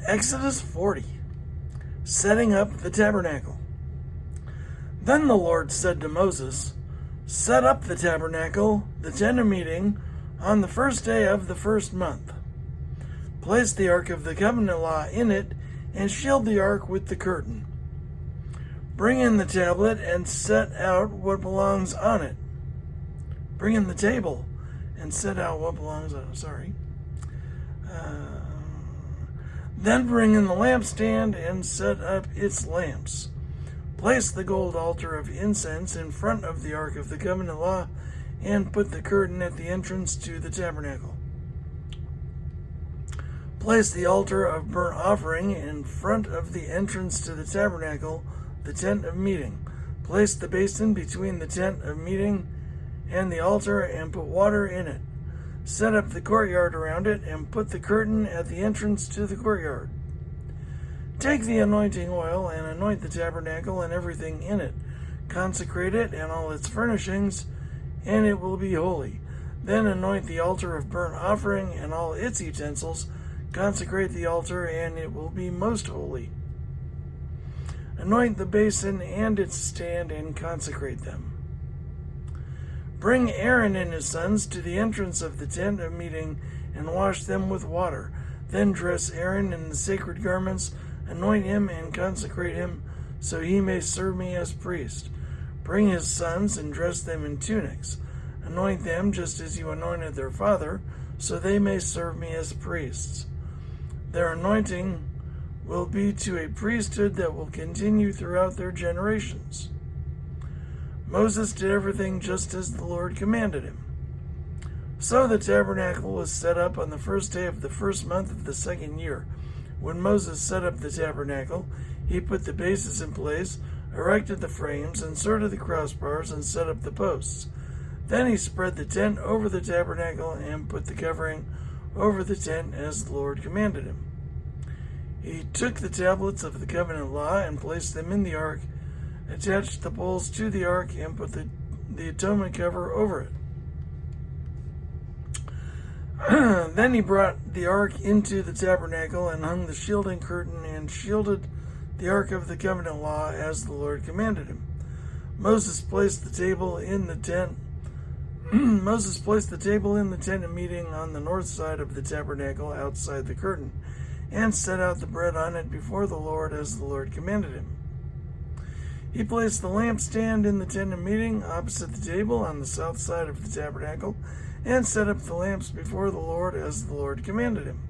Exodus 40. Setting up the tabernacle. Then the Lord said to Moses, "Set up the tabernacle, the tent of meeting, on the first day of the first month. Place the ark of the covenant law in it, and shield the ark with the curtain. Bring in the tablet and set out what belongs on it. Bring in the table and set out what belongs on it. Then bring in the lampstand and set up its lamps. Place the gold altar of incense in front of the ark of the covenant law, and put the curtain at the entrance to the tabernacle. Place the altar of burnt offering in front of the entrance to the tabernacle, the tent of meeting. Place the basin between the tent of meeting and the altar, and put water in it. Set up the courtyard around it, and put the curtain at the entrance to the courtyard. Take the anointing oil and anoint the tabernacle and everything in it. Consecrate it and all its furnishings, and it will be holy. Then anoint the altar of burnt offering and all its utensils. Consecrate the altar, and it will be most holy. Anoint the basin and its stand, and consecrate them. Bring Aaron and his sons to the entrance of the tent of meeting, and wash them with water. Then dress Aaron in the sacred garments, anoint him and consecrate him, so he may serve me as priest. Bring his sons and dress them in tunics. Anoint them just as you anointed their father, so they may serve me as priests. Their anointing will be to a priesthood that will continue throughout their generations." Moses did everything just as the Lord commanded him. So the tabernacle was set up on the first day of the first month of the second year. When Moses set up the tabernacle, he put the bases in place, erected the frames, inserted the crossbars, and set up the posts. Then he spread the tent over the tabernacle and put the covering over the tent as the Lord commanded him. He took the tablets of the covenant law and placed them in the ark, attached the poles to the ark, and put the atonement cover over it. Then he brought the ark into the tabernacle and hung the shielding curtain and shielded the ark of the covenant law as the Lord commanded him. Moses placed the table in the tent of meeting on the north side of the tabernacle outside the curtain, and set out the bread on it before the Lord as the Lord commanded him. He placed the lampstand in the tent of meeting opposite the table on the south side of the tabernacle, and set up the lamps before the Lord as the Lord commanded him.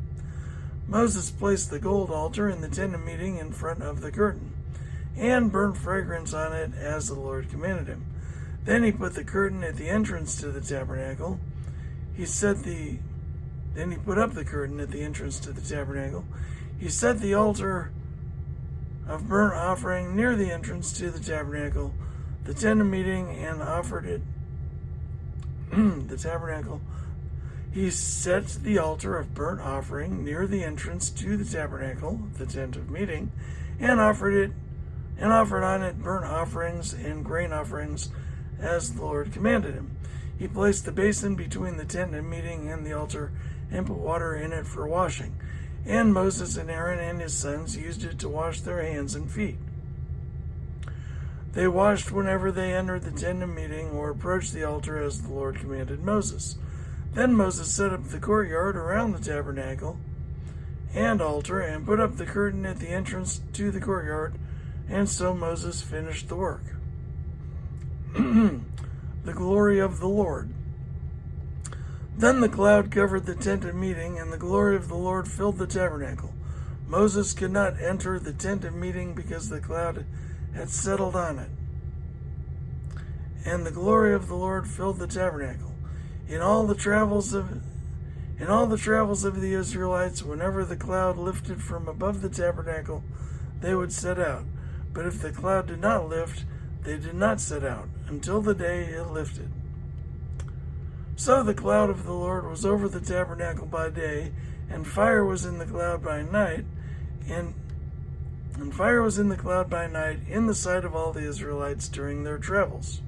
Moses placed the gold altar in the tent of meeting in front of the curtain, and burnt fragrance on it as the Lord commanded him. Then he put the curtain at the entrance to the tabernacle. Then he put up the curtain at the entrance to the tabernacle. He set the altar of burnt offering near the entrance to the tabernacle, the tent of meeting, and offered it. He set the altar of burnt offering near the entrance to the tabernacle, the tent of meeting, and offered on it burnt offerings and grain offerings as the Lord commanded him. He placed the basin between the tent of meeting and the altar, and put water in it for washing. And Moses and Aaron and his sons used it to wash their hands and feet. They washed whenever they entered the tent of meeting or approached the altar as the Lord commanded Moses. Then Moses set up the courtyard around the tabernacle and altar, and put up the curtain at the entrance to the courtyard, and so Moses finished the work. The glory of the Lord. Then the cloud covered the tent of meeting, and the glory of the Lord filled the tabernacle. Moses could not enter the tent of meeting because the cloud had settled on it. And the glory of the Lord filled the tabernacle. In all the travels of the Israelites, whenever the cloud lifted from above the tabernacle, they would set out. But if the cloud did not lift, they did not set out until the day it lifted. So the cloud of the Lord was over the tabernacle by day, and fire was in the cloud by night, and fire was in the cloud by night in the sight of all the Israelites during their travels.